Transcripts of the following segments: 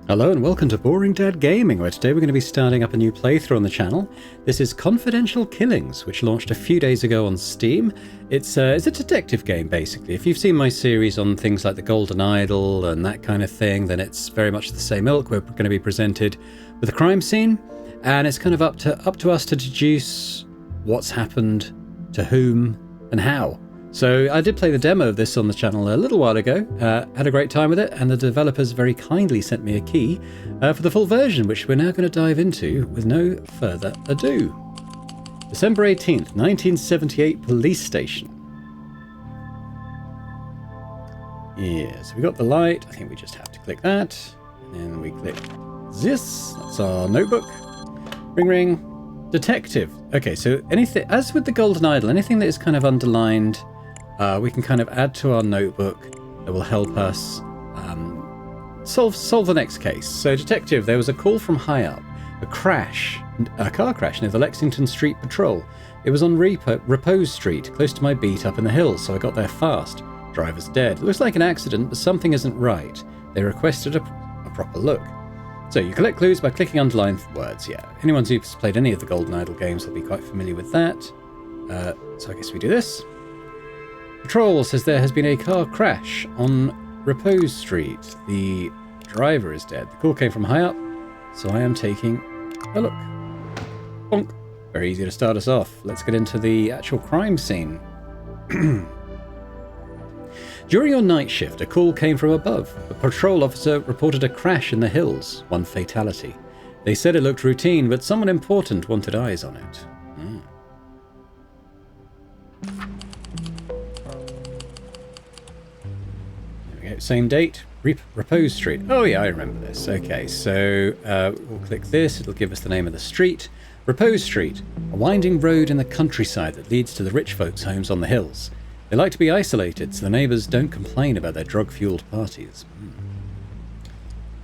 Hello and welcome to Boring Dad Gaming, where today we're going to be starting up a new playthrough on the channel. This is Confidential Killings, which launched a few days ago on Steam. It's a detective game, basically. If you've seen my series on things like the Golden Idol and that kind of thing, then it's very much the same ilk. We're going to be presented with a crime scene, and it's kind of up to us to deduce what's happened, to whom, and how. So I did play the demo of this on the channel a little while ago, had a great time with it, and the developers very kindly sent me a key for the full version, which we're now going to dive into with no further ado. December 18th, 1978 police station. Yeah, so we got the light. I think we just have to click that. And then we click this. That's our notebook. Ring ring. Detective. Okay, so anything, as with the Golden Idol, anything that is kind of underlined, we can kind of add to our notebook that will help us solve the next case. So, detective, there was a call from high up, a car crash near the Lexington Street Patrol. It was on Repose Street, close to my beat up in the hills, so I got there fast. Driver's dead. It looks like an accident, but something isn't right. They requested a proper look. So you collect clues by clicking underlined words. Yeah, anyone who's played any of the Golden Idol games will be quite familiar with that. So I guess we do this. Patrol says there has been a car crash on Repose Street. The driver is dead. The call came from high up, so I am taking a look. Bonk. Very easy to start us off. Let's get into the actual crime scene. During your night shift, a call came from above. A patrol officer reported a crash in the hills, one fatality. They said it looked routine, but someone important wanted eyes on it. Same date, Repose Street. Oh yeah, I remember this. Okay, so we'll click this. It'll give us the name of the street. Repose Street, a winding road in the countryside that leads to the rich folks' homes on the hills. They like to be isolated so the neighbours don't complain about their drug-fueled parties.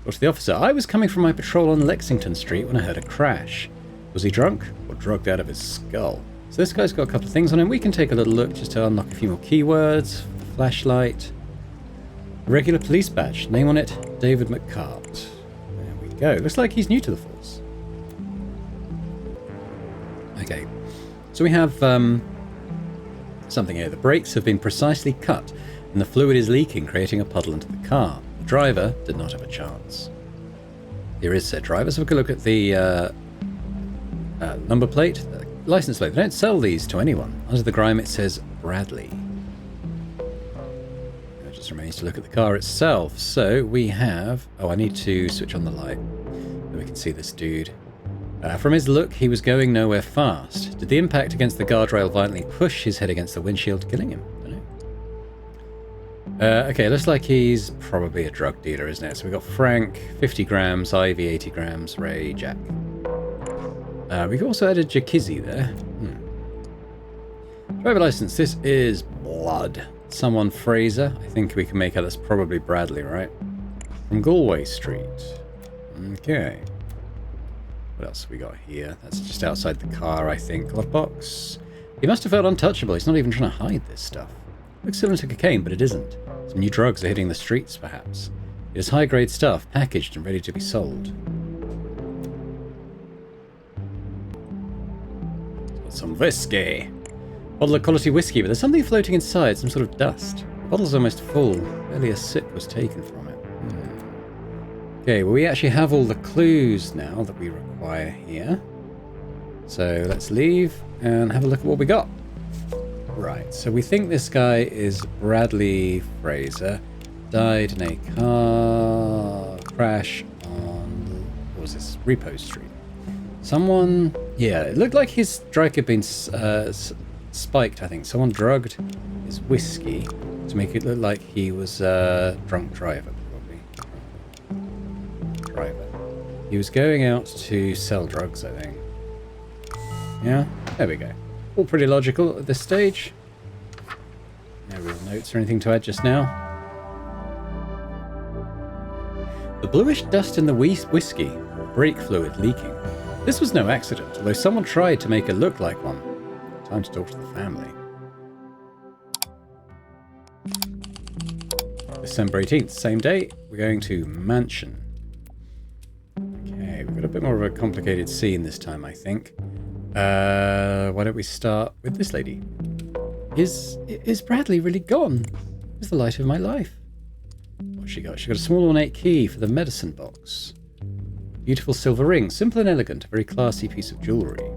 Got to the officer. I was coming from my patrol on Lexington Street when I heard a crash. Was he drunk or drugged out of his skull? So this guy's got a couple of things on him. We can take a little look just to unlock a few more keywords. Flashlight. Regular police badge. Name on it, David McCart. There we go. Looks like he's new to the force. Okay. So we have something here. The brakes have been precisely cut and the fluid is leaking, creating a puddle into the car. The driver did not have a chance. Here is said driver. So we can look at the number plate, license plate. They don't sell these to anyone. Under the grime it says Bradley. Remains to look at the car itself. So we have... Oh, I need to switch on the light so we can see this dude. From his look, he was going nowhere fast. Did the impact against the guardrail violently push his head against the windshield, killing him? I don't know. Okay, looks like he's probably a drug dealer, isn't it? So we've got Frank, 50 grams, Ivy, 80 grams, Ray, Jack. We've also added Jakizzy there. Driver license, this is blood. Someone Fraser. I think we can make out that's probably Bradley, right? From Galway Street. Okay. What else have we got here? That's just outside the car, I think. Glove box. He must have felt untouchable. He's not even trying to hide this stuff. Looks similar to cocaine, but it isn't. Some new drugs are hitting the streets, perhaps. It is high-grade stuff, packaged and ready to be sold. Got some whiskey. Bottle of quality whiskey, but there's something floating inside, some sort of dust. The bottle's almost full. Barely a sip was taken from it. Okay, well we actually have all the clues now that we require here. So let's leave and have a look at what we got. Right, so we think this guy is Bradley Fraser. Died in a car crash on... what was this? Repose Street. Someone... yeah, it looked like his drug had been... spiked, I think. Someone drugged his whiskey to make it look like he was a drunk driver, probably. Driver. He was going out to sell drugs, I think. Yeah, there we go. All pretty logical at this stage. No real notes or anything to add just now. The bluish dust in the whiskey, brake fluid leaking. This was no accident, although someone tried to make it look like one. Time to talk to the family. December 18th, same day, we're going to Mansion. got a bit more of a complicated scene this time, I think. Why don't we start with this lady? Is Bradley really gone? He's the light of my life. What's she got? She got a small ornate key for the medicine box. Beautiful silver ring, simple and elegant, a very classy piece of jewellery.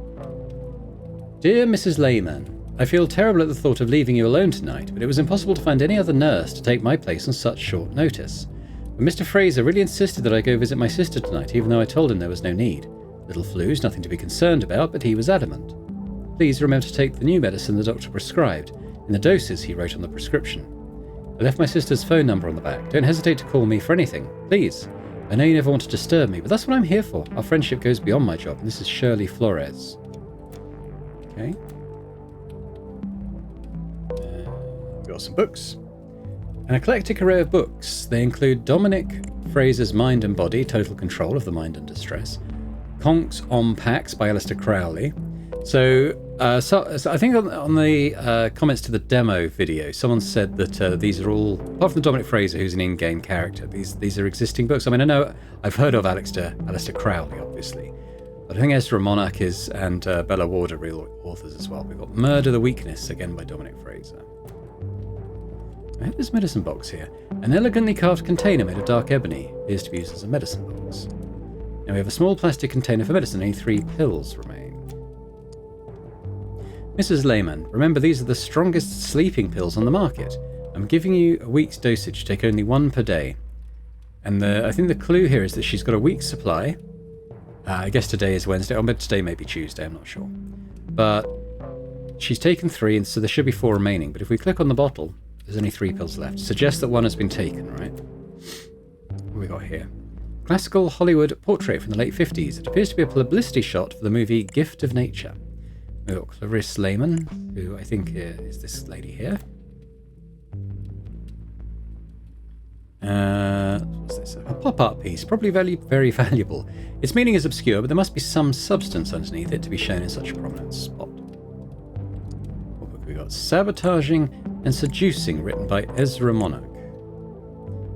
Dear Mrs. Layman, I feel terrible at the thought of leaving you alone tonight, but it was impossible to find any other nurse to take my place on such short notice. But Mr. Fraser really insisted that I go visit my sister tonight, even though I told him there was no need. Little flus, nothing to be concerned about, but he was adamant. Please remember to take the new medicine the doctor prescribed, in the doses he wrote on the prescription. I left my sister's phone number on the back. Don't hesitate to call me for anything, please. I know you never want to disturb me, but that's what I'm here for. Our friendship goes beyond my job, and this is Shirley Flores. Okay. We've got some books. An eclectic array of books. They include Dominic Fraser's Mind and Body, Total Control of the Mind and Distress. Conks on Pax by Alistair Crowley. So I think on the comments to the demo video, someone said that these are all, apart from Dominic Fraser, who's an in-game character, these are existing books. I mean, I know I've heard of Alistair Crowley, obviously, but I think Ezra Monarch and Bella Ward are real authors as well. We've got Murder the Weakness, again by Dominic Fraser. I have this medicine box here. An elegantly carved container made of dark ebony appears to be used as a medicine box. Now we have a small plastic container for medicine, only 3 pills remain. Mrs. Layman, remember these are the strongest sleeping pills on the market. I'm giving you a week's dosage, take only 1 per day. And I think the clue here is that she's got a week's supply. I guess today is Wednesday, but today may be Tuesday, I'm not sure. But she's taken 3, and so there should be 4 remaining. But if we click on the bottle, there's only 3 pills left. Suggests that 1 has been taken, right? What have we got here? Classical Hollywood portrait from the late 50s. It appears to be a publicity shot for the movie Gift of Nature. We've got Clarice Layman, who I think is this lady here. What's this? A pop-art piece, probably very valuable. Its meaning is obscure, but there must be some substance underneath it to be shown in such a prominent spot. What book have we got? Sabotaging and Seducing, written by Ezra Monarch.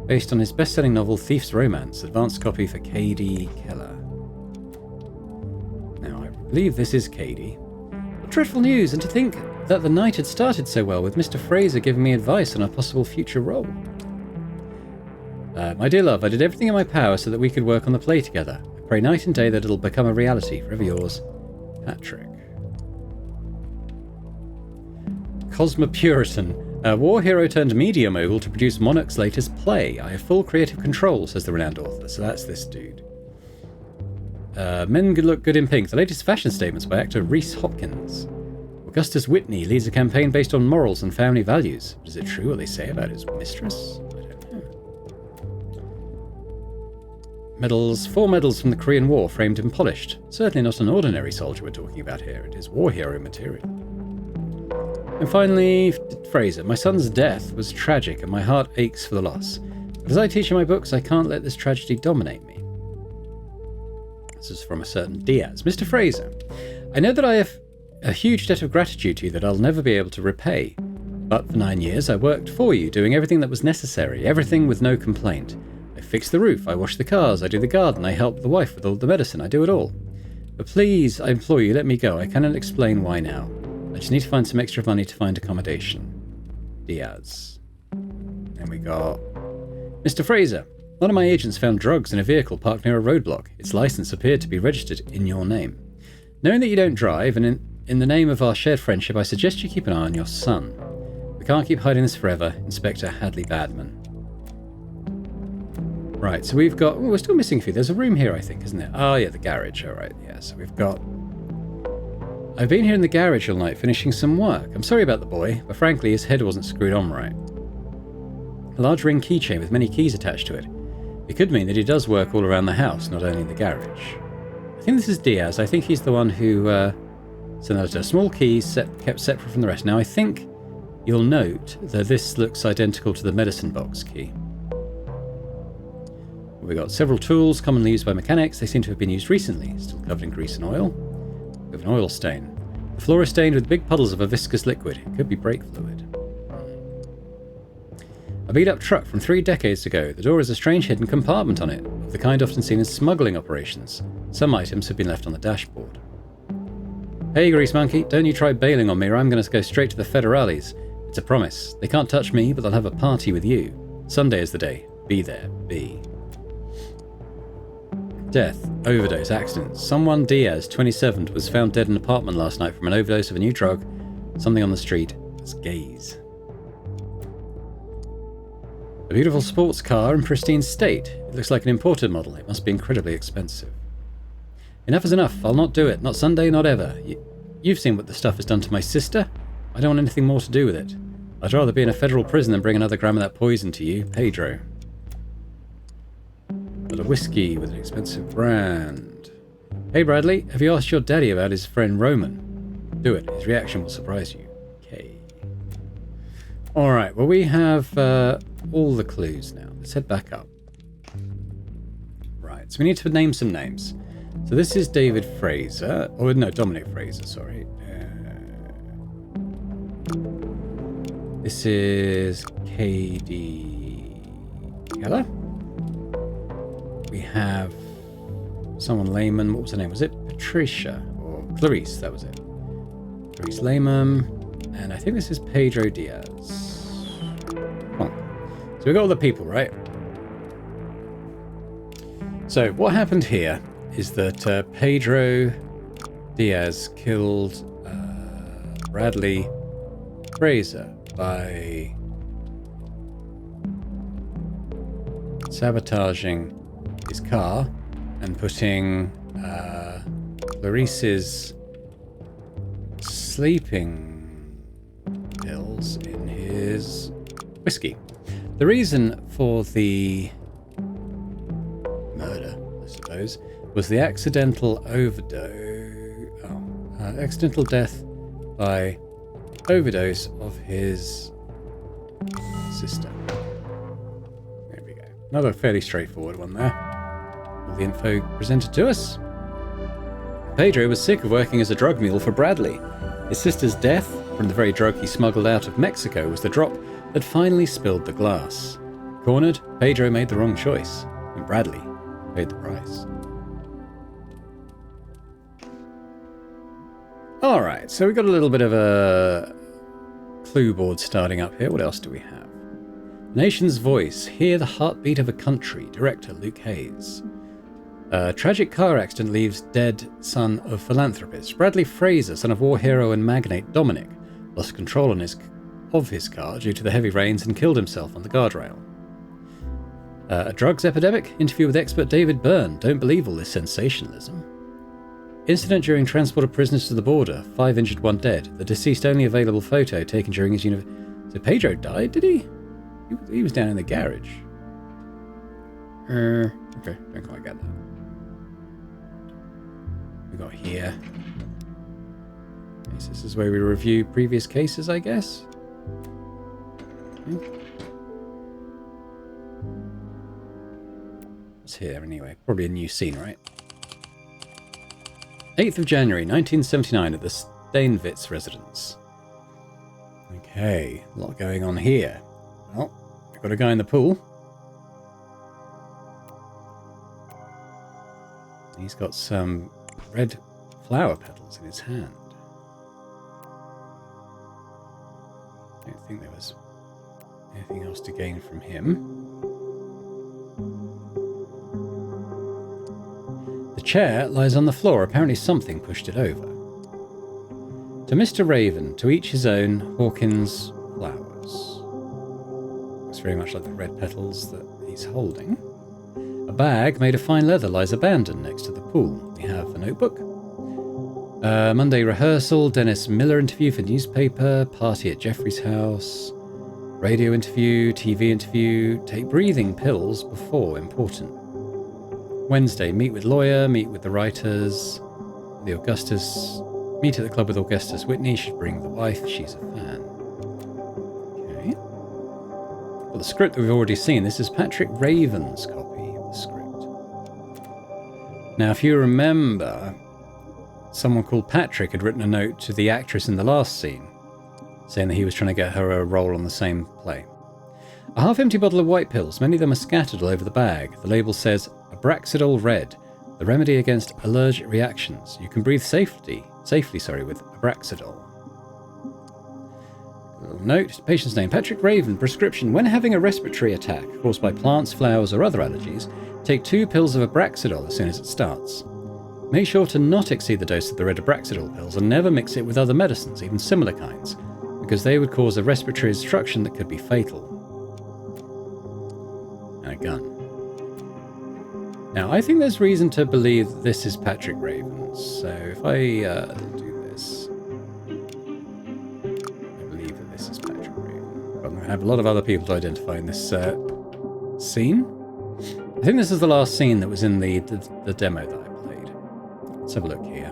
Based on his best-selling novel Thief's Romance, advanced copy for Katie Keller. Now, I believe this is Katie. What dreadful news, and to think that the night had started so well with Mr. Fraser giving me advice on a possible future role. My dear love, I did everything in my power so that we could work on the play together. I pray night and day that it'll become a reality. Forever yours, Patrick. Cosmopuritan. A war hero turned media mogul to produce Monarch's latest play. I have full creative control, says the renowned author. So that's this dude. Men look good in pink. The latest fashion statements by actor Reese Hopkins. Augustus Whitney leads a campaign based on morals and family values. But is it true what they say about his mistress? I don't know. Medals. 4 medals from the Korean War, framed and polished. Certainly not an ordinary soldier we're talking about here. It is war hero material. And finally, Fraser. My son's death was tragic and my heart aches for the loss. But as I teach in my books, I can't let this tragedy dominate me. This is from a certain Diaz. Mr. Fraser, I know that I have a huge debt of gratitude to you that I'll never be able to repay. But for 9 years, I worked for you, doing everything that was necessary, everything with no complaint. I fix the roof, I wash the cars, I do the garden, I help the wife with all the medicine, I do it all. But please, I implore you, let me go. I cannot explain why now. I just need to find some extra money to find accommodation. Diaz. Then we got Mr. Fraser. One of my agents found drugs in a vehicle parked near a roadblock. Its license appeared to be registered in your name. Knowing that you don't drive, and in the name of our shared friendship, I suggest you keep an eye on your son. We can't keep hiding this forever. Inspector Hadley Badman. Right, so we've got... Oh, we're still missing a few. There's a room here, I think, isn't there? Oh, yeah, the garage. All right, yeah. So we've got... I've been here in the garage all night finishing some work. I'm sorry about the boy, but frankly, his head wasn't screwed on right. A large ring keychain with many keys attached to it. It could mean that he does work all around the house, not only in the garage. I think this is Diaz. I think he's the one who sent out a small key kept separate from the rest. Now, I think you'll note that this looks identical to the medicine box key. We've got several tools commonly used by mechanics. They seem to have been used recently. Still covered in grease and oil. We have an oil stain. The floor is stained with big puddles of a viscous liquid. It could be brake fluid. A beat-up truck from 3 decades ago. The door has a strange hidden compartment on it, of the kind often seen in smuggling operations. Some items have been left on the dashboard. Hey, Grease Monkey, don't you try bailing on me or I'm going to go straight to the Federales. It's a promise. They can't touch me, but they'll have a party with you. Sunday is the day. Be there. Be. Death. Overdose. Accident. Someone Diaz, 27, was found dead in an apartment last night from an overdose of a new drug. Something on the street. It's gaze. A beautiful sports car in pristine state. It looks like an imported model. It must be incredibly expensive. Enough is enough. I'll not do it. Not Sunday, not ever. You've seen what the stuff has done to my sister. I don't want anything more to do with it. I'd rather be in a federal prison than bring another gram of that poison to you, Pedro. But a whiskey with an expensive brand. Hey Bradley, have you asked your daddy about his friend Roman? Do it. His reaction will surprise you. Okay. Alright, well we have all the clues now. Let's head back up. Right, so we need to name some names. So this is David Fraser. Oh no, Dominic Fraser, sorry. This is K.D. Keller. We have someone Lehman. What was her name? Was it Patricia or Clarice? That was it. Clarice Lehman. And I think this is Pedro Diaz. Oh. So we got all the people, right? So what happened here is that Pedro Diaz killed Bradley Fraser by sabotaging his car and putting Clarice's sleeping pills in his whiskey. The reason for the murder, I suppose, was the accidental accidental death by overdose of his sister. There we go. Another fairly straightforward one there. All the info presented to us. Pedro was sick of working as a drug mule for Bradley. His sister's death from the very drug he smuggled out of Mexico was the drop that finally spilled the glass. Cornered, Pedro made the wrong choice, and Bradley paid the price. Alright, so we've got a little bit of a clue board starting up here. What else do we have? Nation's Voice. Hear the heartbeat of a country. Director Luke Hayes. Tragic car accident leaves dead son of philanthropist. Bradley Fraser, son of war hero and magnate Dominic, lost control of his car due to the heavy rains and killed himself on the guardrail. A drugs epidemic. Interview with expert David Byrne. Don't believe all this sensationalism. Incident during transport of prisoners to the border. 5 injured, 1 dead. The deceased only available photo taken during his So Pedro died, did he? He was down in the garage. Okay, don't quite get that. We got here. Okay, so this is where we review previous cases, I guess. Okay. What's here anyway? Probably a new scene, right? 8th of January, 1979 at the Steinwitz residence. Okay, a lot going on here. Well, we've got a guy in the pool. He's got some red flower petals in his hand. I don't think there was anything else to gain from him. The chair lies on the floor. Apparently something pushed it over. To Mr. Raven, to each his own, Hawkins flowers. Looks very much like the red petals that he's holding. A bag made of fine leather lies abandoned next to the pool. We have a notebook. Monday rehearsal, Dennis Miller interview for newspaper, party at Jeffrey's house, radio interview, TV interview, take breathing pills before important. Wednesday, meet with lawyer, meet with the writers, the Augustus, meet at the club with Augustus Whitney, should bring the wife, she's a fan. Okay. Well, the script that we've already seen, this is Patrick Raven's copy of the script. Now, if you remember, someone called Patrick had written a note to the actress in the last scene, saying that he was trying to get her a role on the same play. A half-empty bottle of white pills. Many of them are scattered all over the bag. The label says Abraxidol Red, the remedy against allergic reactions. You can breathe safely with Abraxidol. Note, patient's name, Patrick Raven. Prescription: when having a respiratory attack caused by plants, flowers or other allergies, take 2 pills of Abraxidol as soon as it starts. Make sure to not exceed the dose of the red Abraxidol pills and never mix it with other medicines, even similar kinds, because they would cause a respiratory obstruction that could be fatal. And a gun. Now, I think there's reason to believe that this is Patrick Raven, so if I do this, I believe that this is Patrick Raven. I'm going to have a lot of other people to identify in this scene. I think this is the last scene that was in the demo that I played. Let's have a look here.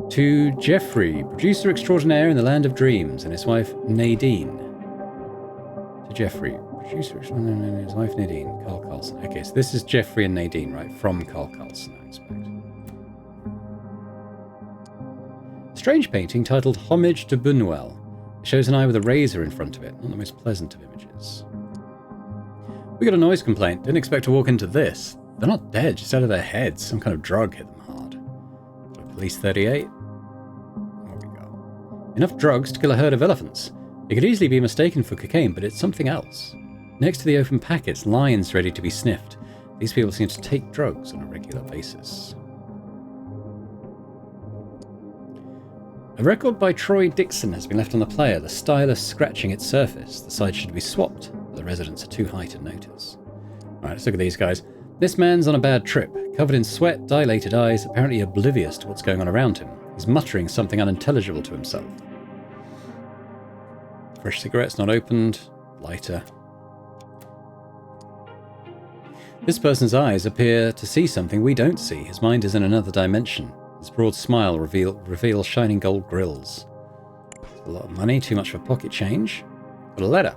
To Jeffrey, producer extraordinaire in the land of dreams, and his wife Nadine. To Jeffrey, producer extraordinaire and his wife Nadine, Carl Carlson. Okay, so this is Jeffrey and Nadine, right? From Carl Carlson, I expect. Strange painting titled Homage to Buñuel. It shows an eye with a razor in front of it. Not the most pleasant of images. We got a noise complaint. Didn't expect to walk into this. They're not dead, just out of their heads. Some kind of drug hit them hard. Police 38. What we got? Enough drugs to kill a herd of elephants. It could easily be mistaken for cocaine, but it's something else. Next to the open packets, lines ready to be sniffed. These people seem to take drugs on a regular basis. A record by Troy Dixon has been left on the player, the stylus scratching its surface. The side should be swapped, but the residents are too high to notice. Alright, let's look at these guys. This man's on a bad trip, covered in sweat, dilated eyes, apparently oblivious to what's going on around him. He's muttering something unintelligible to himself. Fresh cigarettes not opened. Lighter. This person's eyes appear to see something we don't see. His mind is in another dimension. His broad smile reveals shining gold grills. A lot of money, too much for pocket change. Got a letter.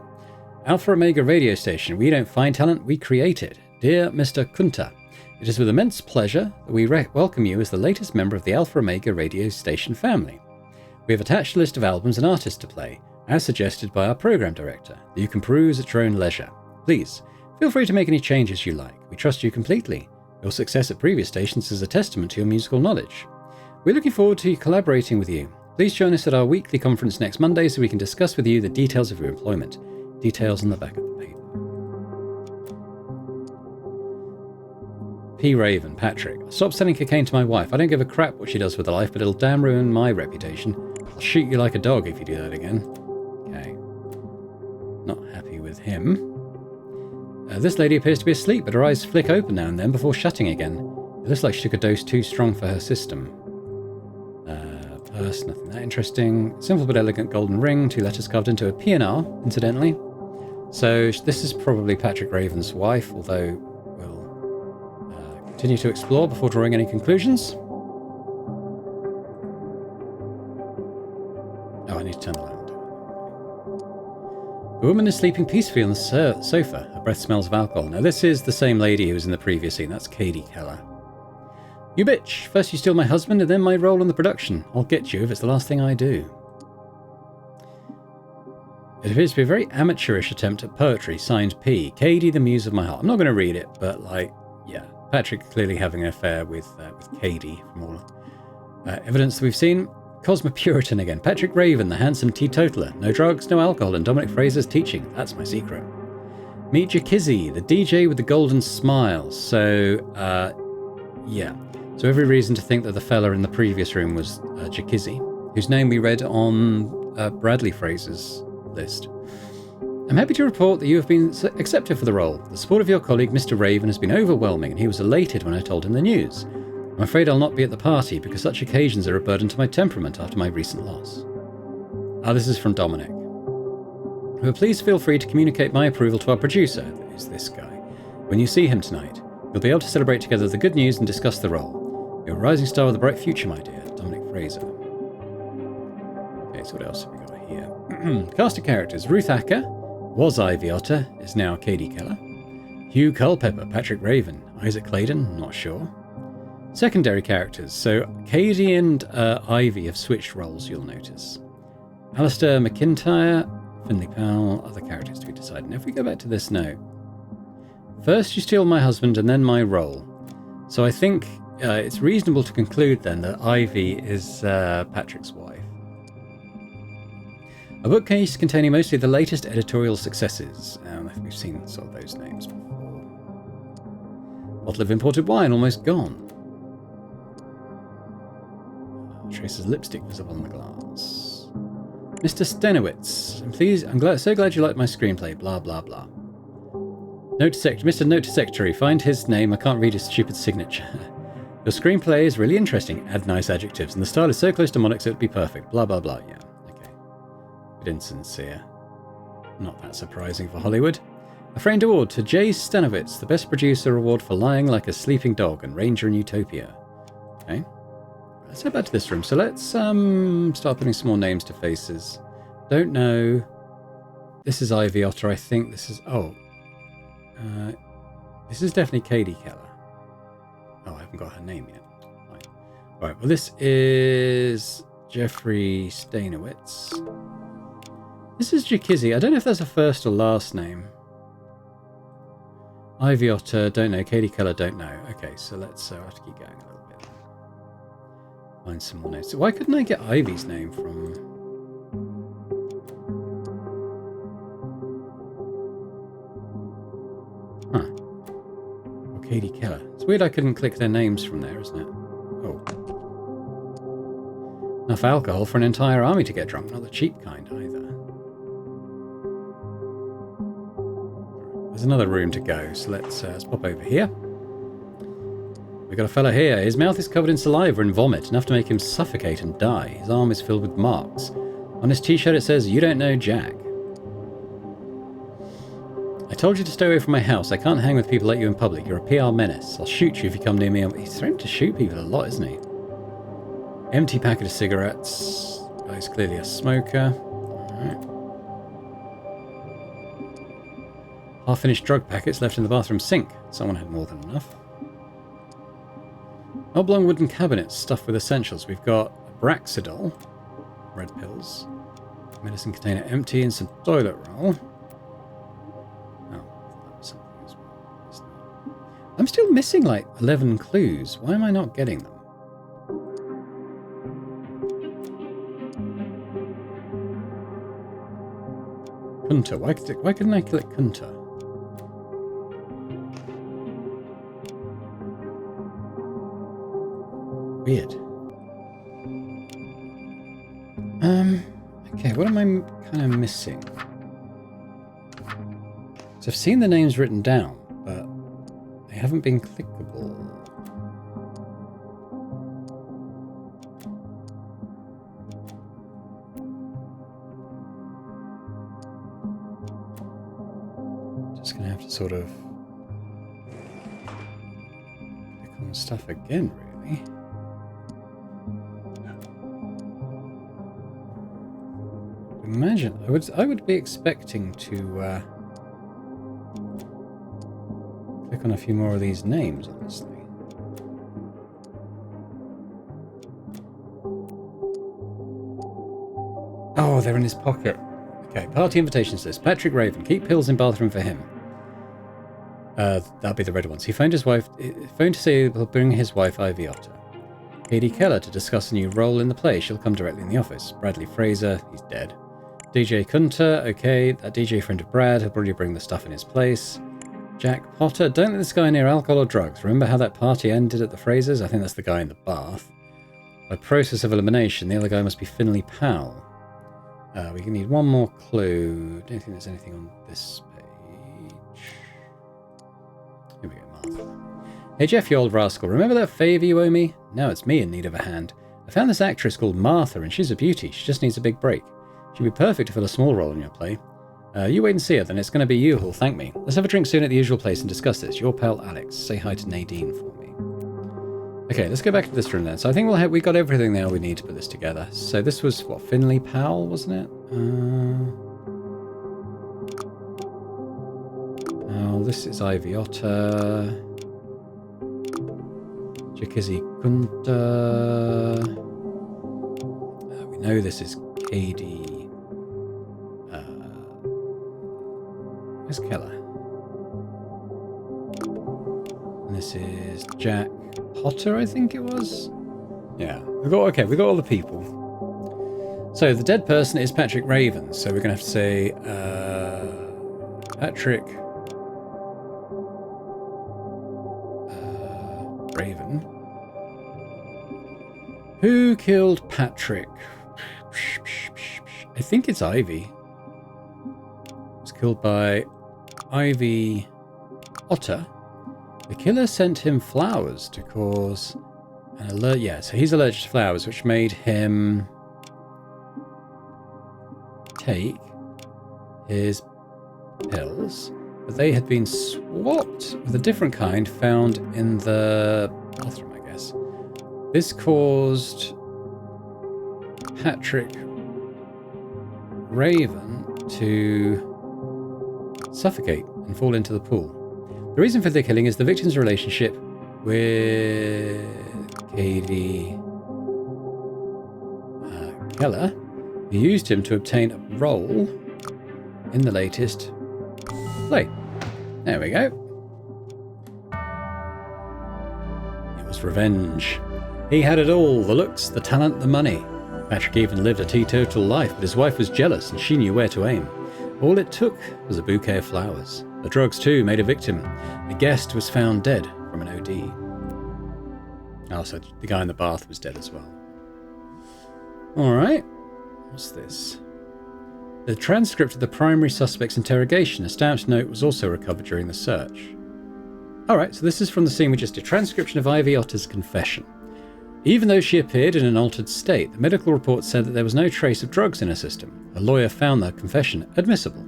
Alpha Omega radio station. We don't find talent, we create it. Dear Mr. Kunta, it is with immense pleasure that we welcome you as the latest member of the Alpha Omega radio station family. We have attached a list of albums and artists to play, as suggested by our program director, that you can peruse at your own leisure. Please, feel free to make any changes you like. We trust you completely. Your success at previous stations is a testament to your musical knowledge. We're looking forward to collaborating with you. Please join us at our weekly conference next Monday so we can discuss with you the details of your employment. Details on the back of the paper. P. Raven, Patrick. Stop selling cocaine to my wife. I don't give a crap what she does with her life, but it'll damn ruin my reputation. I'll shoot you like a dog if you do that again. Okay. Not happy with him. This lady appears to be asleep, but her eyes flick open now and then before shutting again. It looks like she took a dose too strong for her system. Purse, nothing that interesting. Simple but elegant golden ring, 2 letters carved into a P&R, incidentally. So this is probably Patrick Raven's wife, although we'll continue to explore before drawing any conclusions. Oh, I need to turn the light on. The woman is sleeping peacefully on the sofa. Her breath smells of alcohol. Now this is the same lady who was in the previous scene. That's Katie Keller. You bitch! First you steal my husband and then my role in the production. I'll get you if it's the last thing I do. It appears to be a very amateurish attempt at poetry, signed P. Katie, the muse of my heart. I'm not going to read it, but yeah. Patrick clearly having an affair with Katie from all evidence that we've seen. Cosmopuritan again. Patrick Raven, the handsome teetotaler. No drugs, no alcohol, and Dominic Fraser's teaching. That's my secret. Meet Jakizzy, the DJ with the golden smile. So, yeah. So every reason to think that the fella in the previous room was Jakizzy, whose name we read on Bradley Fraser's list. I'm happy to report that you have been accepted for the role. The support of your colleague, Mr. Raven, has been overwhelming, and he was elated when I told him the news. I'm afraid I'll not be at the party, because such occasions are a burden to my temperament after my recent loss. This is from Dominic. But please feel free to communicate my approval to our producer, that is this guy. When you see him tonight, you'll be able to celebrate together the good news and discuss the role. You're a rising star with a bright future, my dear. Dominic Fraser. Okay, so what else have we got here? Cast of characters. Ruth Acker was Ivy Otter, is now Katie Keller. Hugh Culpepper, Patrick Raven. Isaac Claydon, not sure. Secondary characters. So Katie and Ivy have switched roles, you'll notice. Alistair McIntyre, Finley Powell, other characters to be decided. Now if we go back to this note. First you steal my husband and then my role. So I think it's reasonable to conclude then that Ivy is Patrick's wife. A bookcase containing mostly the latest editorial successes. We've seen sort of those names before. Bottle of imported wine almost gone. Trace's lipstick visible on the glass. Mr. Stenowitz, so glad you liked my screenplay, blah blah blah. Mr. Note to Secretary, find his name, I can't read his stupid signature. Your screenplay is really interesting, add nice adjectives, and the style is so close to Monarch's it would be perfect, blah blah blah, yeah, okay. But insincere. Not that surprising for Hollywood. A framed award to Jay Stenowitz, the Best Producer Award for Lying Like a Sleeping Dog and Ranger in Utopia. Okay. Let's head back to this room. So let's start putting some more names to faces. Don't know. This is Ivy Otter, I think. This is... Oh. This is definitely Katie Keller. Oh, I haven't got her name yet. Fine. Right, well this is Jeffrey Stanowitz. This is Jakizzy. I don't know if that's a first or last name. Ivy Otter, don't know. Katie Keller, don't know. Okay, so let's have to keep going a little bit. Find some more names. Why couldn't I get Ivy's name from... Huh. Or Katie Keller. It's weird I couldn't click their names from there, isn't it? Oh. Enough alcohol for an entire army to get drunk. Not the cheap kind, either. There's another room to go, so let's pop over here. We've got a fella here. His mouth is covered in saliva and vomit, enough to make him suffocate and die. His arm is filled with marks. On his t-shirt it says, "You don't know Jack." I told you to stay away from my house. I can't hang with people like you in public. You're a PR menace. I'll shoot you if you come near me. He's threatened to shoot people a lot, isn't he? Empty packet of cigarettes. Guy's clearly a smoker. Alright. Half-finished drug packets left in the bathroom sink. Someone had more than enough. Oblong wooden cabinets stuffed with essentials. We've got Braxidol, red pills, medicine container empty, and some toilet roll. Oh, that was something as well. I'm still missing like 11 clues. Why am I not getting them? Kunta. Why couldn't I click Kunta? Weird. Okay, what am I kind of missing? So I've seen the names written down, but they haven't been clickable. Just gonna have to sort of click on stuff again, really. Imagine, I would be expecting to click on a few more of these names, honestly. Oh, they're in his pocket. Okay, party invitations list. Patrick Raven, keep pills in bathroom for him. That'll be the red ones. He phoned his wife. Phoned to say he'll bring his wife Ivy Otter. Katie Keller to discuss a new role in the play. She'll come directly in the office. Bradley Fraser, he's dead. DJ Kunter, okay, that DJ friend of Brad, he'll probably bring the stuff in his place. Jack Potter, don't let this guy near alcohol or drugs. Remember how that party ended at the Frasers? I think that's the guy in the bath. By process of elimination, the other guy must be Finley Powell. We can need one more clue. Don't think there's anything on this page. Here we go, Martha. Hey Jeff, you old rascal, remember that favour you owe me? Now it's me in need of a hand. I found this actress called Martha and she's a beauty. She just needs a big break. She'd be perfect to fill a small role in your play. You wait and see her, then it's going to be you who'll thank me. Let's have a drink soon at the usual place and discuss this. Your pal Alex. Say hi to Nadine for me. Okay, let's go back to this room then. So I think we got everything there we need to put this together. So this was, what, Finley Powell, wasn't it? Oh, this is Ivy Otter. Jakizzy Kunta. We know this is Katie Where's Keller? And this is Jack Potter, I think it was. Yeah, we got all the people. So the dead person is Patrick Raven. So we're gonna have to say Patrick Raven. Who killed Patrick? I think it's Ivy. It was killed by Ivy Otter. The killer sent him flowers to cause an alert. Yeah, so he's allergic to flowers, which made him take his pills, but they had been swapped with a different kind found in the bathroom, I guess. This caused Patrick Raven to suffocate and fall into the pool. The reason for the killing is the victim's relationship with Katie Keller, who used him to obtain a role in the latest play. There we go. It was revenge. He had it all, the looks, the talent, the money. Patrick even lived a teetotal life, but his wife was jealous and she knew where to aim. All it took was a bouquet of flowers. The drugs, too, made a victim. The guest was found dead from an OD. Also, the guy in the bath was dead as well. Alright. What's this? The transcript of the primary suspect's interrogation. A stamped note was also recovered during the search. Alright, so this is from the scene we just did. Transcription of Ivy Otter's confession. Even though she appeared in an altered state, the medical report said that there was no trace of drugs in her system. A lawyer found the confession admissible.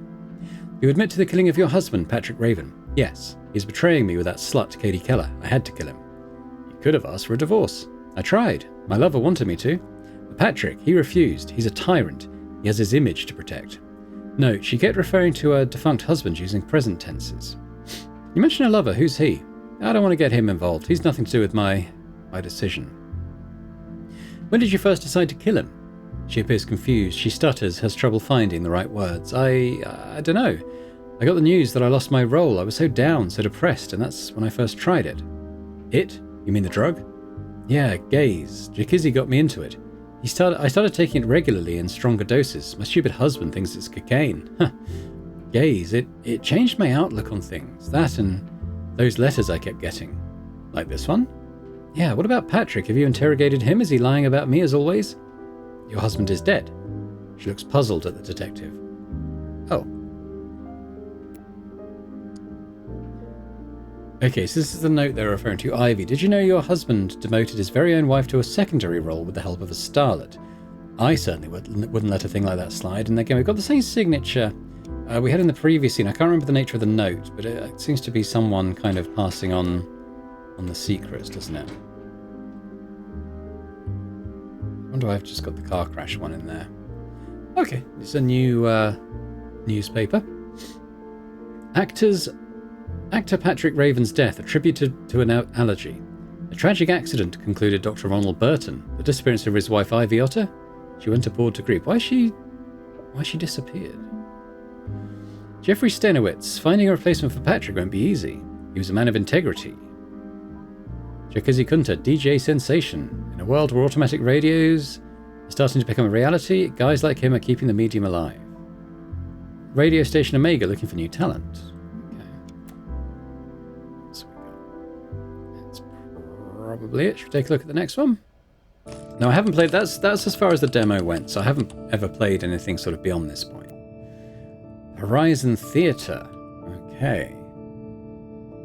You admit to the killing of your husband, Patrick Raven? Yes. He's betraying me with that slut, Katie Keller. I had to kill him. You could have asked for a divorce. I tried. My lover wanted me to. But Patrick, he refused. He's a tyrant. He has his image to protect. Note, she kept referring to her defunct husband using present tenses. You mentioned a lover. Who's he? I don't want to get him involved. He's nothing to do with my decision. When did you first decide to kill him? She appears confused. She stutters, has trouble finding the right words. I don't know. I got the news that I lost my role. I was so down, so depressed, and that's when I first tried it. It? You mean the drug? Yeah, gaze. Jakizzy got me into it. I started taking it regularly in stronger doses. My stupid husband thinks it's cocaine. Huh. Gaze. It changed my outlook on things. That and those letters I kept getting. Like this one? Yeah, what about Patrick? Have you interrogated him? Is he lying about me as always? Your husband is dead. She looks puzzled at the detective. Oh. Okay, so this is the note they're referring to. Ivy, did you know your husband demoted his very own wife to a secondary role with the help of a starlet? I certainly wouldn't let a thing like that slide. And again, we've got the same signature we had in the previous scene. I can't remember the nature of the note, but it seems to be someone kind of passing on the secrets, doesn't it? I wonder why I've just got the car crash one in there. Okay, it's a new newspaper. Actor Patrick Raven's death attributed to an allergy. A tragic accident, concluded Dr. Ronald Burton. The disappearance of his wife Ivy Otter? She went aboard to grief. Why she disappeared? Jeffrey Stenowitz. Finding a replacement for Patrick won't be easy. He was a man of integrity. Jakizzy Kunta, DJ sensation. In a world where automatic radios are starting to become a reality, guys like him are keeping the medium alive. Radio station Omega looking for new talent. That's probably it. Should we take a look at the next one? No, I haven't played. That's as far as the demo went, so I haven't ever played anything sort of beyond this point. Horizon Theatre. Okay.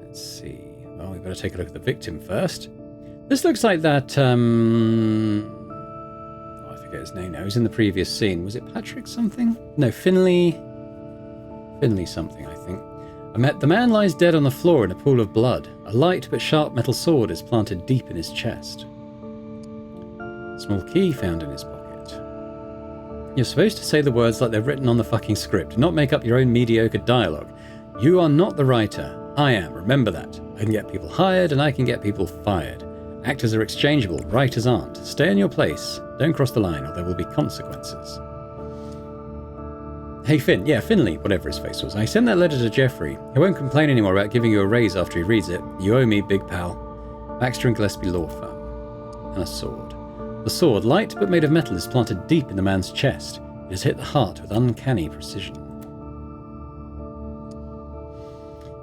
Let's see. Well, we better take a look at the victim first. This looks like that, I forget his name now. He was in the previous scene. Was it Patrick something? No, Finley something, I think. The man lies dead on the floor in a pool of blood. A light but sharp metal sword is planted deep in his chest. Small key found in his pocket. You're supposed to say the words like they're written on the fucking script. Do not make up your own mediocre dialogue. You are not the writer. I am. Remember that. I can get people hired and I can get people fired. Actors are exchangeable. Writers aren't. Stay in your place. Don't cross the line or there will be consequences. Hey Finn, yeah, Finley, whatever his face was. I sent that letter to Jeffrey. He won't complain anymore about giving you a raise after he reads it. You owe me, big pal. Baxter and Gillespie Law Firm. And a sword. The sword, light but made of metal, is planted deep in the man's chest. It has hit the heart with uncanny precision.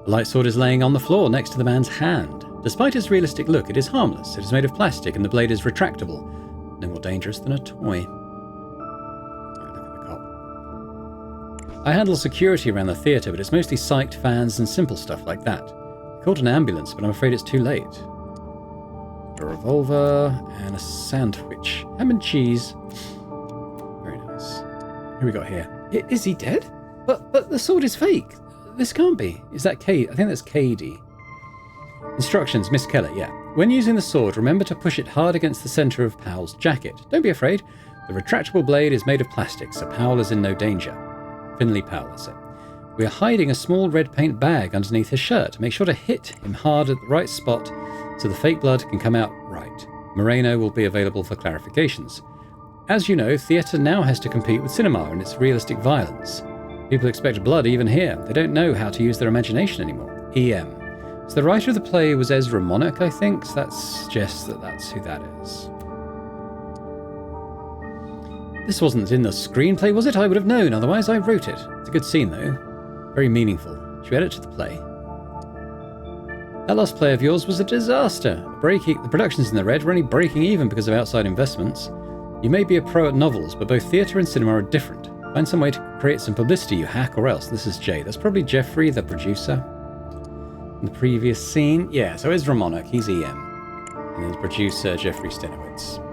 The light sword is laying on the floor next to the man's hand. Despite its realistic look, it is harmless. It is made of plastic and the blade is retractable. No more dangerous than a toy. I handle security around the theatre, but it's mostly psyched fans and simple stuff like that. I called an ambulance, but I'm afraid it's too late. A revolver and a sandwich. Ham and cheese. Very nice. Who we got here? Is he dead? But the sword is fake. This can't be. Is that Kate? I think that's Cady. Instructions, Miss Keller, yeah. When using the sword, remember to push it hard against the centre of Powell's jacket. Don't be afraid. The retractable blade is made of plastic, so Powell is in no danger. Finley Powell, that's it. We are hiding a small red paint bag underneath his shirt. Make sure to hit him hard at the right spot so the fake blood can come out right. Moreno will be available for clarifications. As you know, theatre now has to compete with cinema and its realistic violence. People expect blood even here. They don't know how to use their imagination anymore. EM. So the writer of the play was Ezra Monarch, I think, so that suggests that that's who that is. This wasn't in the screenplay, was it? I would have known, otherwise I wrote it. It's a good scene, though. Very meaningful. Should we add it to the play? That last play of yours was a disaster. The production's in the red. We're only breaking even because of outside investments. You may be a pro at novels, but both theatre and cinema are different. Find some way to create some publicity, you hack, or else. This is Jay. That's probably Jeffrey, the producer. In the previous scene. Yeah, so Ezra Monarch, he's EM. And then the producer, Jeffrey Stenowitz.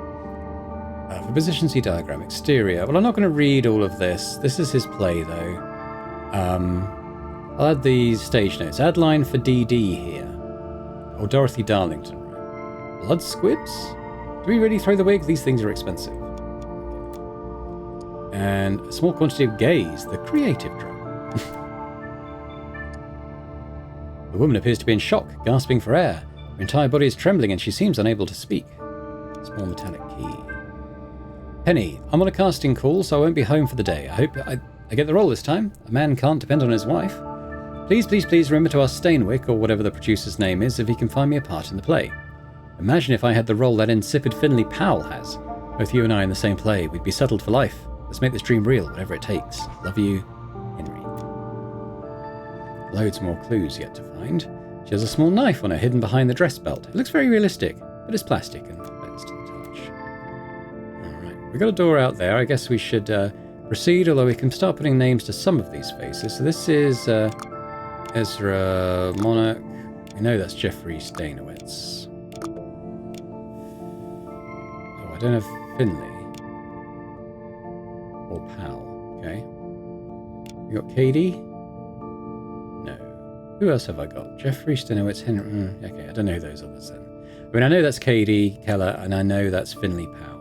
For position, see diagram, exterior. Well, I'm not going to read all of this. This is his play, though. I'll add the stage notes. Add line for DD here. Or Dorothy Darlington. Blood squibs? Do we really throw the wig? These things are expensive. And a small quantity of gaze, the creative drug. The woman appears to be in shock, gasping for air. Her entire body is trembling and she seems unable to speak. Small metallic key. Penny, I'm on a casting call, so I won't be home for the day. I hope I get the role this time. A man can't depend on his wife. Please, please, please remember to ask Stainwick, or whatever the producer's name is, if he can find me a part in the play. Imagine if I had the role that insipid Finley Powell has. Both you and I in the same play. We'd be settled for life. Let's make this dream real, whatever it takes. Love you, Henry. Loads more clues yet to find. She has a small knife on her, hidden behind the dress belt. It looks very realistic, but it's plastic and bends to the touch. Alright, we've got a door out there. I guess we should proceed, although we can start putting names to some of these faces. So this is Ezra Monarch. We know that's Jeffrey Stenowitz. Oh, I don't have Finley. Or Powell, okay. You got Cady? No. Who else have I got? Jeffrey Stenowitz, Henry. Okay, I don't know who those others then. I mean, I know that's Cady Keller, and I know that's Finley Powell.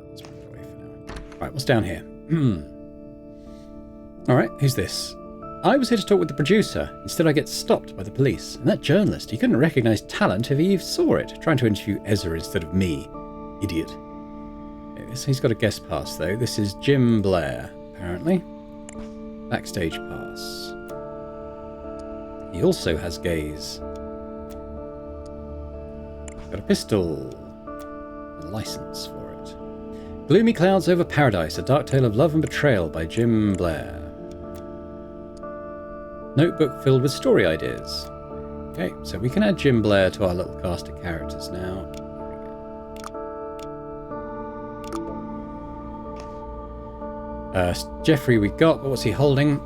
Let's put it away for now. Right, what's down here? Alright, who's this? I was here to talk with the producer. Instead, I get stopped by the police. And that journalist, he couldn't recognize talent if he even saw it. Trying to interview Ezra instead of me. Idiot. He's got a guest pass, though. This is Jim Blair, apparently. Backstage pass. He also has gaze. Got a pistol. A license for it. Gloomy Clouds Over Paradise, A Dark Tale of Love and Betrayal by Jim Blair. Notebook filled with story ideas. Okay, so we can add Jim Blair to our little cast of characters now. Jeffrey we got, but what's he holding?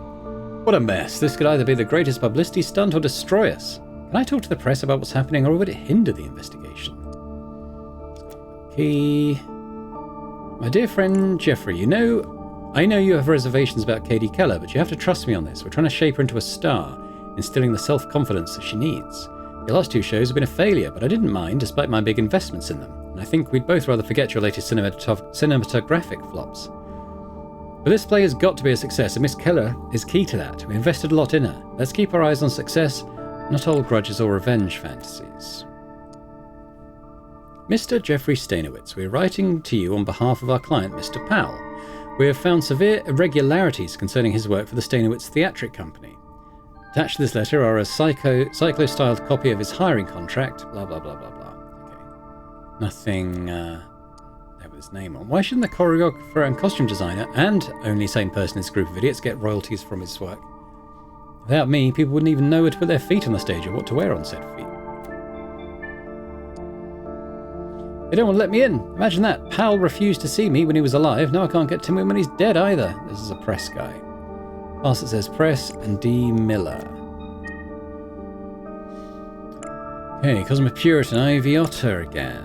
What a mess. This could either be the greatest publicity stunt or destroy us. Can I talk to the press about what's happening, or would it hinder the investigation? Key. My dear friend Jeffrey, I know you have reservations about Cady Keller, but you have to trust me on this. We're trying to shape her into a star, instilling the self-confidence that she needs. Your last two shows have been a failure, but I didn't mind, despite my big investments in them. And I think we'd both rather forget your latest cinematographic flops. But this play has got to be a success, and Miss Keller is key to that. We invested a lot in her. Let's keep our eyes on success, not hold grudges or revenge fantasies. Mr. Jeffrey Stenowitz, we're writing to you on behalf of our client, Mr. Powell. We have found severe irregularities concerning his work for the Stanowitz Theatric Company. Attached to this letter are a cyclo-styled copy of his hiring contract, blah, blah, blah, blah, blah. Okay. Nothing there with his name on. Why shouldn't the choreographer and costume designer, and only sane person in this group of idiots, get royalties from his work? Without me, people wouldn't even know where to put their feet on the stage or what to wear on said feet. They don't want to let me in. Imagine that. Powell refused to see me when he was alive. Now I can't get to him when he's dead either. This is a press guy. Pass that says press and D. Miller. Okay, Cosmo Puritan, Ivy Otter again.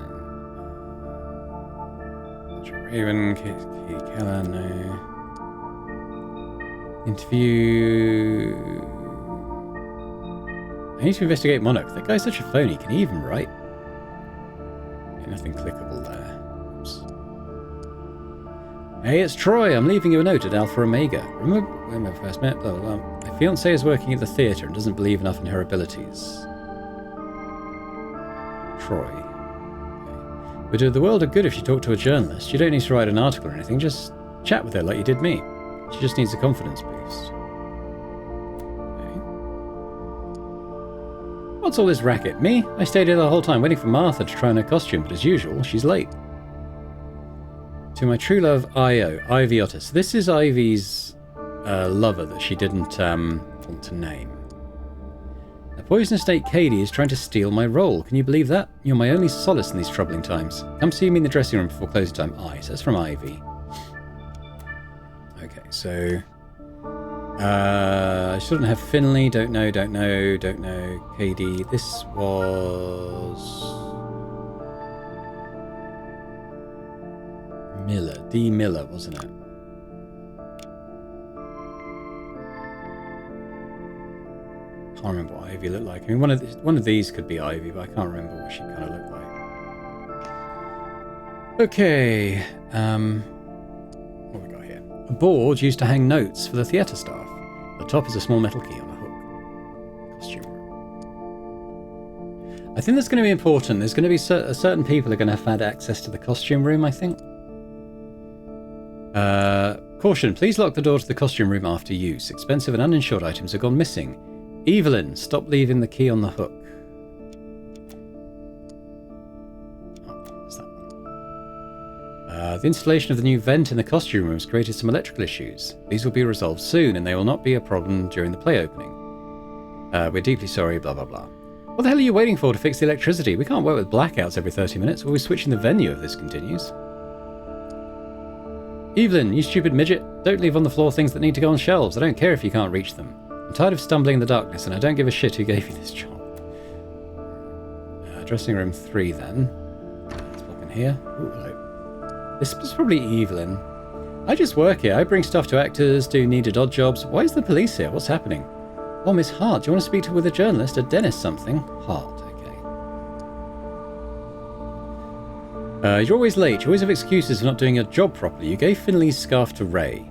Raven, Kate Keller, no. Interview. I need to investigate Monarch. That guy's such a phony. Can he even write? Nothing clickable there. Oops. Hey, it's Troy. I'm leaving you a note at Alpha Omega. Remember when I first met? Blah, blah, blah. My fiancée is working at the theatre and doesn't believe enough in her abilities. Troy. Okay. Would do the world a good if you talk to a journalist. You don't need to write an article or anything. Just chat with her like you did me. She just needs a confidence boost. What's all this racket? Me? I stayed here the whole time waiting for Martha to try on her costume, but as usual, she's late. To my true love, Io, Ivy Otis. This is Ivy's lover that she didn't want to name. The poisonous snake Katie is trying to steal my role. Can you believe that? You're my only solace in these troubling times. Come see me in the dressing room before closing time. So that's from Ivy. Okay, so... I shouldn't have Finley. Don't know. KD. This was... Miller. D. Miller, wasn't it? Can't remember what Ivy looked like. I mean, one of these could be Ivy, but I can't remember what she kind of looked like. Okay. What we got here? A board used to hang notes for the theatre staff. The top is a small metal key on a hook. Costume room. I think that's going to be important. There's going to be certain people are going to have had access to the costume room, I think. Caution, please lock the door to the costume room after use. Expensive and uninsured items have gone missing. Evelyn, stop leaving the key on the hook. Oh, there's that one. The installation of the new vent in the costume room has created some electrical issues. These will be resolved soon, and they will not be a problem during the play opening. We're deeply sorry, blah, blah, blah. What the hell are you waiting for to fix the electricity? We can't work with blackouts every 30 minutes. We'll be switching the venue if this continues. Evelyn, you stupid midget. Don't leave on the floor things that need to go on shelves. I don't care if you can't reach them. I'm tired of stumbling in the darkness, and I don't give a shit who gave you this job. Dressing room 3, then. Let's pop in here. Ooh, hello. This is probably Evelyn. I just work here. I bring stuff to actors, do needed odd jobs. Why is the police here? What's happening? Oh, Miss Hart, do you want to speak with a journalist, a dentist, something? Hart, okay. You're always late. You always have excuses for not doing your job properly. You gave Finley's scarf to Ray.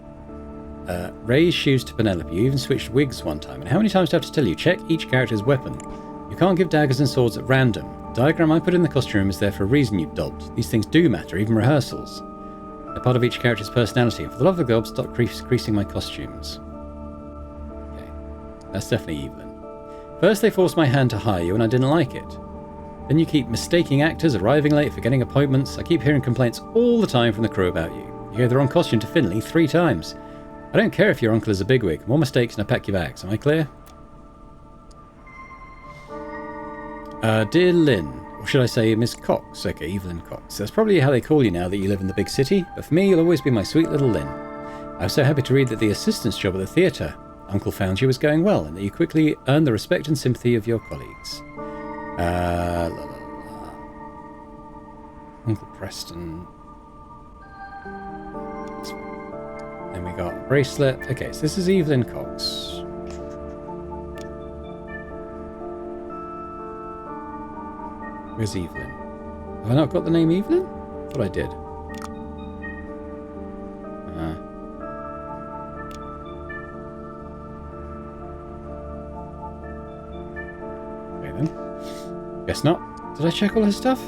Ray's shoes to Penelope. You even switched wigs one time. And how many times do I have to tell you? Check each character's weapon. You can't give daggers and swords at random. The diagram I put in the costume room is there for a reason, you dolt. These things do matter, even rehearsals. They're part of each character's personality. And for the love of God, stop creasing my costumes. Okay. That's definitely Evelyn. First they forced my hand to hire you and I didn't like it. Then you keep mistaking actors, arriving late, forgetting appointments. I keep hearing complaints all the time from the crew about you. You gave the wrong costume to Finley 3 times. I don't care if your uncle is a bigwig. More mistakes and I pack your bags. Am I clear? Dear Lynn, or should I say Miss Cox? Okay, Evelyn Cox. That's probably how they call you now that you live in the big city. But for me, you'll always be my sweet little Lynn. I was so happy to read that the assistant's job at the theatre Uncle found you was going well, and that you quickly earned the respect and sympathy of your colleagues. Uncle Preston. Then we got a bracelet. Okay, so this is Evelyn Cox. Where's Evelyn? Have I not got the name Evelyn? I thought I did. Okay then. Guess not. Did I check all her stuff?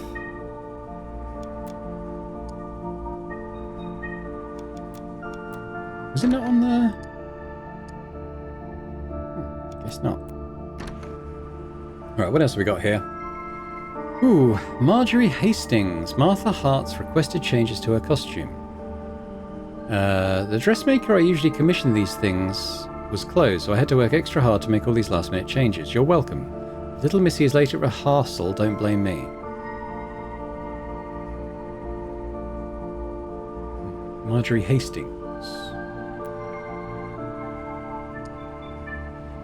Was it not on the... Guess not. Alright, what else have we got here? Ooh, Marjorie Hastings. Martha Hart's requested changes to her costume. The dressmaker I usually commission these things was closed, so I had to work extra hard to make all these last-minute changes. You're welcome. If little Missy is late at rehearsal, don't blame me. Marjorie Hastings.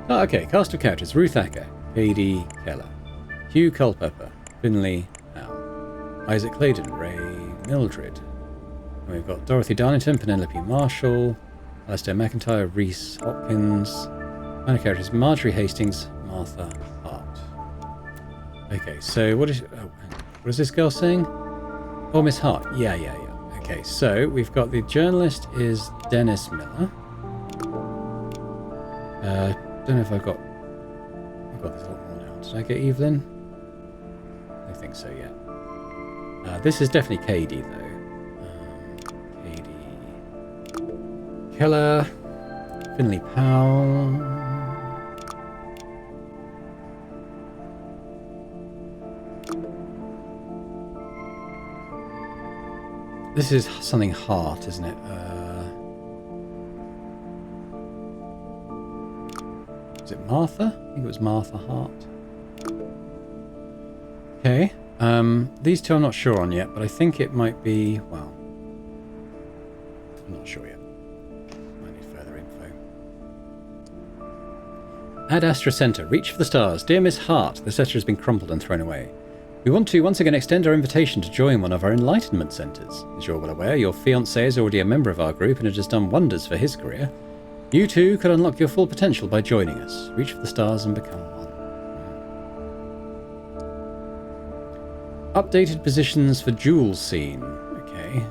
Oh, okay, cast of characters. Ruth Acker, Katie Keller, Hugh Culpepper, Finley Howe, Isaac Claydon, Ray Mildred. And we've got Dorothy Darlington, Penelope Marshall, Alistair McIntyre, Reese Hopkins. Minor characters, Marjorie Hastings, Martha Hart. Okay, so what is this girl saying? Oh, Miss Hart. Yeah. Okay, so we've got the journalist is Dennis Miller. Don't know if I've got this a lot more now. Did I get Evelyn? I don't think so yet. This is definitely Katie though. Katie Keller, Finley Powell. This is something Hart, isn't it? Is it Martha? I think it was Martha Hart. Okay. These two I'm not sure on yet, but I think it might be... Well, I'm not sure yet. Might need further info. Ad Astra Center. Reach for the stars. Dear Miss Hart, the letter has been crumpled and thrown away. We want to once again extend our invitation to join one of our enlightenment centers. As you're well aware, your fiancé is already a member of our group and it has done wonders for his career. You too could unlock your full potential by joining us. Reach for the stars and become one. Updated positions for Jewel Scene. Okay.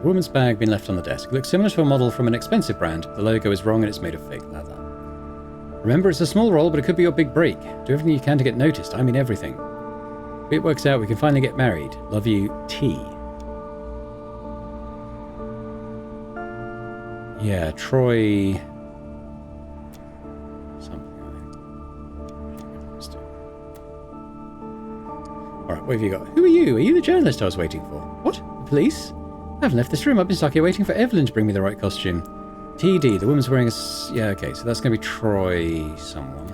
Woman's bag been left on the desk. It looks similar to a model from an expensive brand. The logo is wrong and it's made of fake leather. Remember, it's a small role, but it could be your big break. Do everything you can to get noticed. I mean everything. If it works out, we can finally get married. Love you, T. Yeah, Troy... something, I think. Alright, what have you got? Who are you? Are you the journalist I was waiting for? What? The police? I haven't left this room. I've been stuck here waiting for Evelyn to bring me the right costume. TD, the woman's wearing a... Yeah, okay, so that's going to be Troy someone.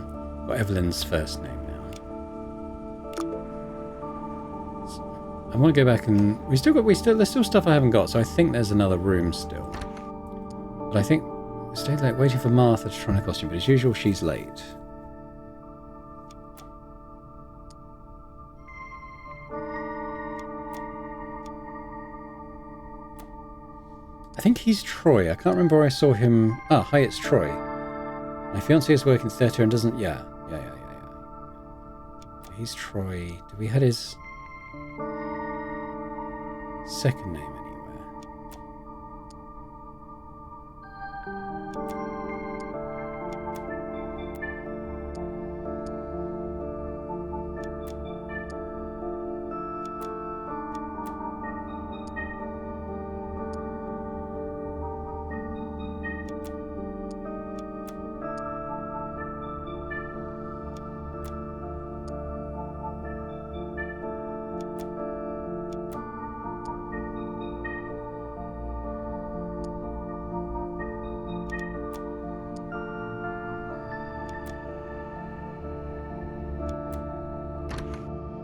Got Evelyn's first name now. I want to go back and... There's still stuff I haven't got, so I think there's another room still. But I think I stayed late waiting for Martha to try on her costume, but as usual, she's late. I think he's Troy. I can't remember where I saw him. Ah, hi, it's Troy. My fiancé is working theatre and doesn't... Yeah. He's Troy. Do we had his second name anywhere?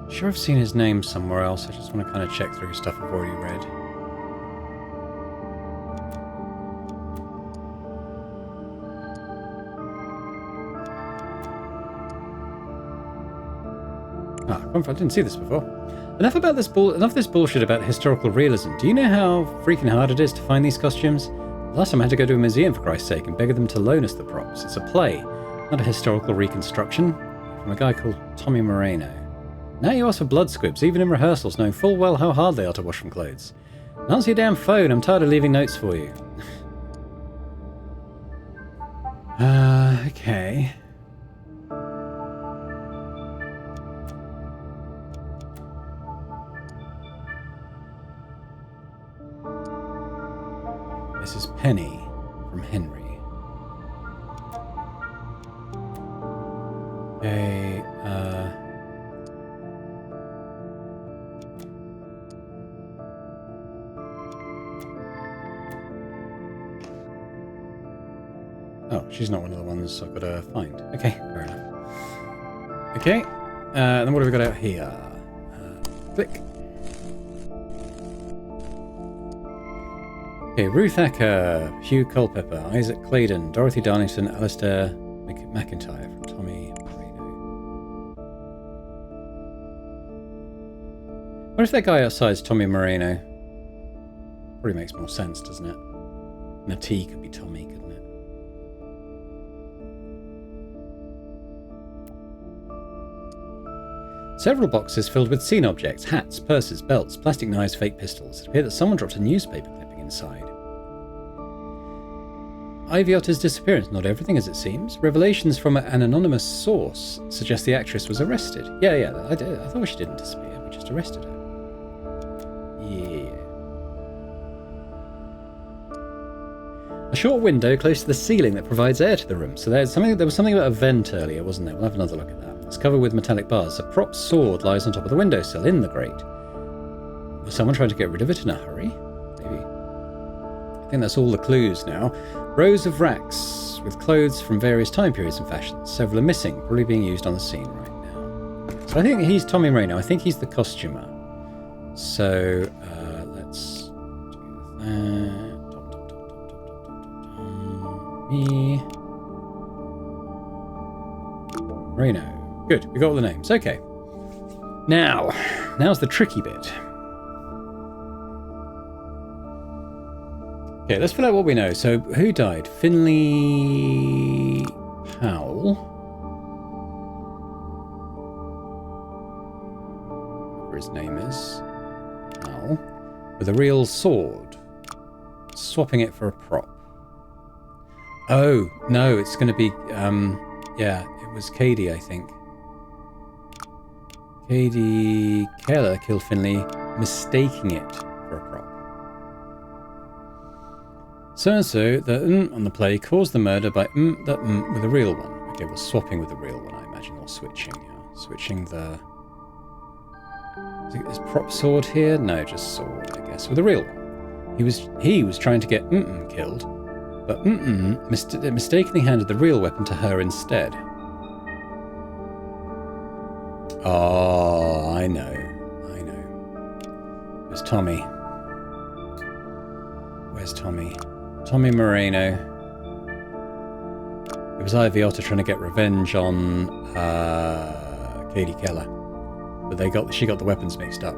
Sure, I've seen his name somewhere else. I just want to kind of check through stuff I've already read. I didn't see this before. Enough of this bullshit about historical realism. Do you know how freaking hard it is to find these costumes? Last time I had to go to a museum, for Christ's sake, and beg them to loan us the props. It's a play, not a historical reconstruction. From a guy called Tommy Moreno. Now you ask for blood squibs, even in rehearsals, knowing full well how hard they are to wash from clothes. Answer your damn phone, I'm tired of leaving notes for you. Okay. Penny from Henry. Okay, oh, she's not one of the ones I've got to find. Okay, fair enough. Okay, then what have we got out here? Click. Okay, Ruth Acker, Hugh Culpepper, Isaac Claydon, Dorothy Darlington, Alistair McIntyre from Tommy Marino. What if that guy outside's Tommy Marino? Probably makes more sense, doesn't it? And a T could be Tommy, couldn't it? Several boxes filled with scene objects, hats, purses, belts, plastic knives, fake pistols. It appeared that someone dropped a newspaper clipping inside. Ivy Otter's disappearance, not everything as it seems. Revelations from an anonymous source suggest the actress was arrested. Yeah, I thought she didn't disappear, we just arrested her. Yeah. A short window close to the ceiling that provides air to the room. So there was something about a vent earlier, wasn't there? We'll have another look at that. It's covered with metallic bars. A prop sword lies on top of the windowsill in the grate. Was someone trying to get rid of it in a hurry? Maybe. I think that's all the clues now. Rows of racks with clothes from various time periods and fashions. Several are missing, probably being used on the scene right now. So I think he's Tommy Marino. I think he's the costumer. So let's do that. Tommy Marino. Good, we got all the names. Okay. Now's the tricky bit. Okay, let's fill out what we know. So, who died? Finley Powell. Whatever his name is. Powell. With a real sword. Swapping it for a prop. Oh, no, it's going to be... yeah, it was Cady, I think. Cady Keller killed Finley, mistaking it for a prop. So-and-so, the on the play, caused the murder by with a real one. Okay, well, swapping with the real one, I imagine, or switching, yeah. Switching the... Is prop sword here? No, just sword, I guess, with a real one. He was trying to get killed, but mistakenly handed the real weapon to her instead. Oh, I know. It was Tommy. Where's Tommy? Tommy Marino. It was Ivy Otter trying to get revenge on Cady Keller, but she got the weapons mixed up.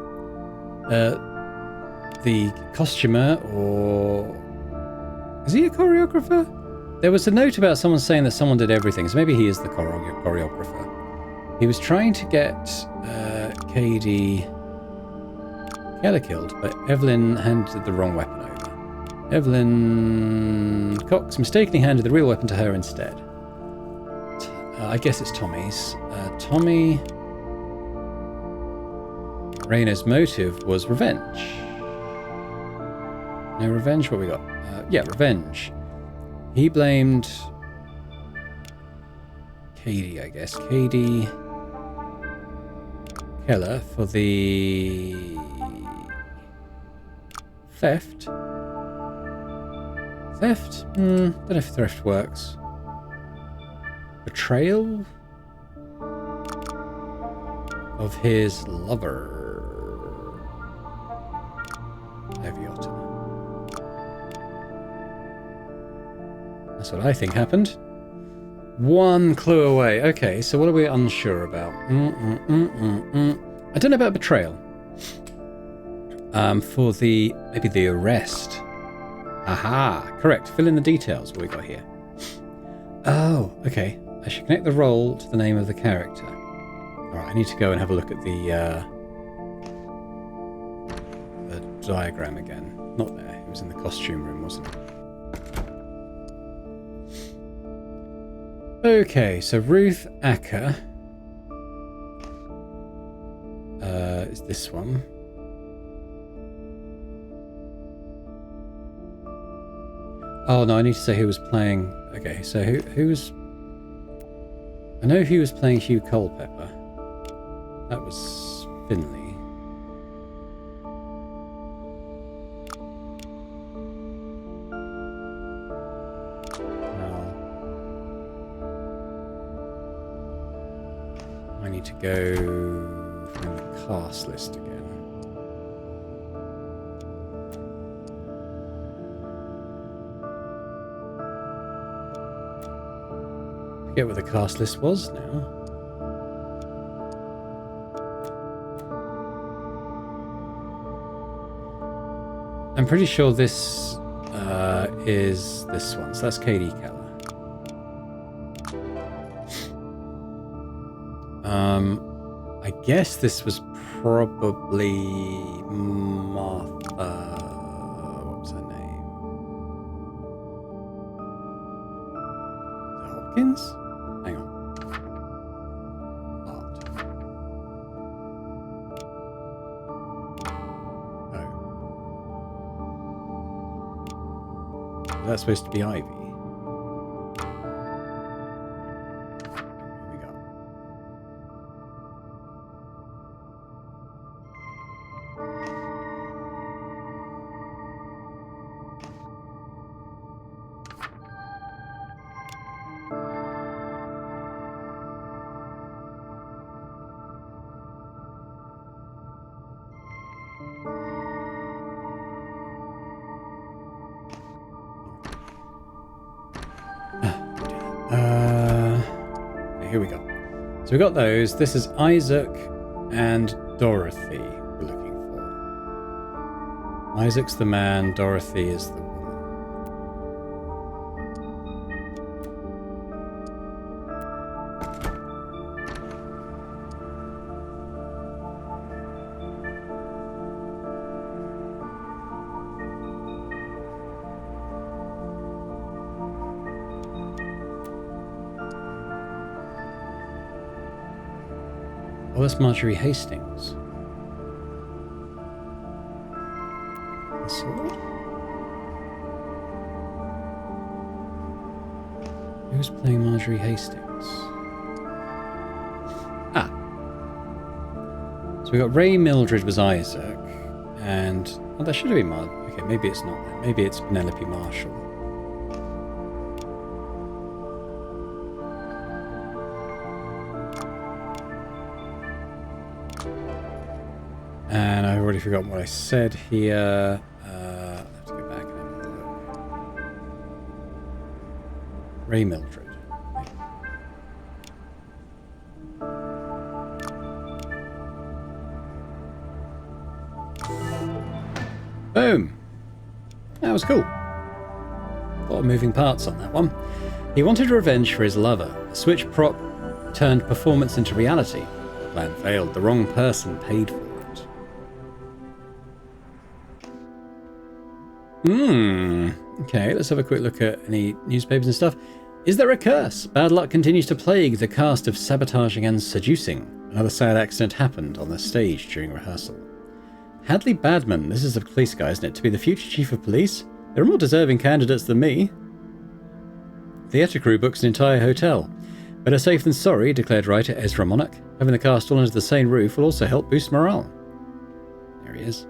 The costumer, or is he a choreographer? There was a note about someone saying that someone did everything, so maybe he is the choreographer. He was trying to get Cady Keller killed, but Evelyn handed the wrong weapon over. Evelyn Cox mistakenly handed the real weapon to her instead. I guess it's Tommy's. Tommy Rayner's motive was revenge. No revenge? What we got? Yeah, revenge. He blamed Cady, I guess. Cady Keller for the theft. Theft? Don't know if theft works. Betrayal of his lover. Leviathan. That's what I think happened. One clue away. Okay, so what are we unsure about? I don't know about betrayal. For maybe the arrest. Aha, correct. Fill in the details. What we got here? Oh, okay. I should connect the role to the name of the character. All right, I need to go and have a look at the diagram again. Not there. It was in the costume room, wasn't it? Okay, so Ruth Acker is this one. Oh no, I need to say who was playing. Okay, so who was? I know he was playing Hugh Culpepper. That was Finley. Now I need to go find the cast list again. Forget what the cast list was now. I'm pretty sure this is this one, so that's Katie Keller. I guess this was probably Martha. What was her name? Hopkins? Hang on. Art. Oh. Is that supposed to be Ivy? Here we go. Here we go. So we got those. This is Isaac and Dorothy we're looking for. Isaac's the man, Dorothy is the woman. Oh, that's Marjorie Hastings. The sword? Who's playing Marjorie Hastings? Ah. So we got Ray Mildred was Isaac, and oh, that should have been Okay, maybe it's not then. Maybe it's Penelope Marshall. And I've already forgotten what I said here. I have to go back and have a look. Ray Mildred. Boom! That was cool. A lot of moving parts on that one. He wanted revenge for his lover. A switch prop turned performance into reality. The plan failed. The wrong person paid for it. Okay, let's have a quick look at any newspapers and stuff. Is there a curse? Bad luck continues to plague the cast of Sabotaging and Seducing. Another sad accident happened on the stage during rehearsal. Hadley Badman, this is the police guy, isn't it? To be the future chief of police? There are more deserving candidates than me. Theatre crew books an entire hotel. Better safe than sorry, declared writer Ezra Monarch. Having the cast all under the same roof will also help boost morale. There he is.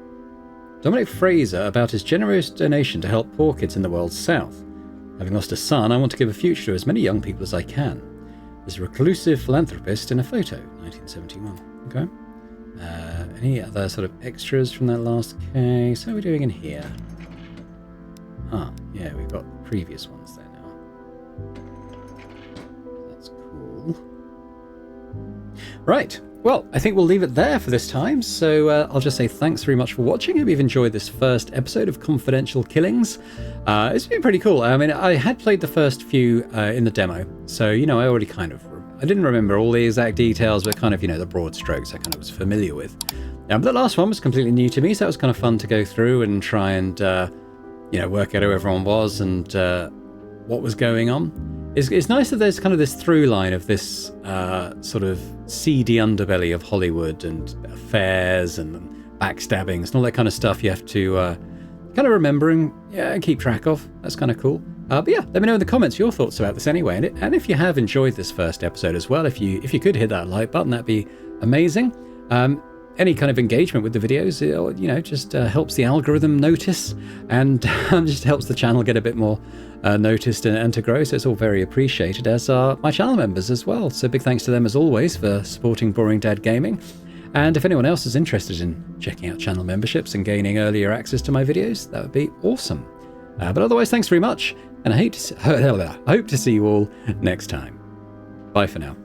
Dominic Fraser about his generous donation to help poor kids in the world's south. Having lost a son, I want to give a future to as many young people as I can. There's a reclusive philanthropist in a photo, 1971. Okay. Any other sort of extras from that last case? How are we doing in here? Ah, yeah, we've got the previous ones there now. That's cool. Right. Well, I think we'll leave it there for this time, so I'll just say thanks very much for watching. I hope you've enjoyed this first episode of Confidential Killings. It's been pretty cool. I mean, I had played the first few in the demo, so, you know, I already kind of... I didn't remember all the exact details, but kind of, you know, the broad strokes I kind of was familiar with. But the last one was completely new to me, so it was kind of fun to go through and try and, you know, work out who everyone was and what was going on. It's nice that there's kind of this through line of this sort of seedy underbelly of Hollywood and affairs and backstabbings and all that kind of stuff you have to kind of remembering, yeah, and keep track of. That's kind of cool. But yeah, let me know in the comments your thoughts about this anyway. And if you have enjoyed this first episode as well, if you could hit that like button, that'd be amazing. Any kind of engagement with the videos, just helps the algorithm notice, and just helps the channel get a bit more noticed and to grow. So it's all very appreciated, as are my channel members as well. So big thanks to them as always for supporting Boring Dad Gaming. And if anyone else is interested in checking out channel memberships and gaining earlier access to my videos, that would be awesome. But otherwise, thanks very much, and I hope to see you all next time. Bye for now.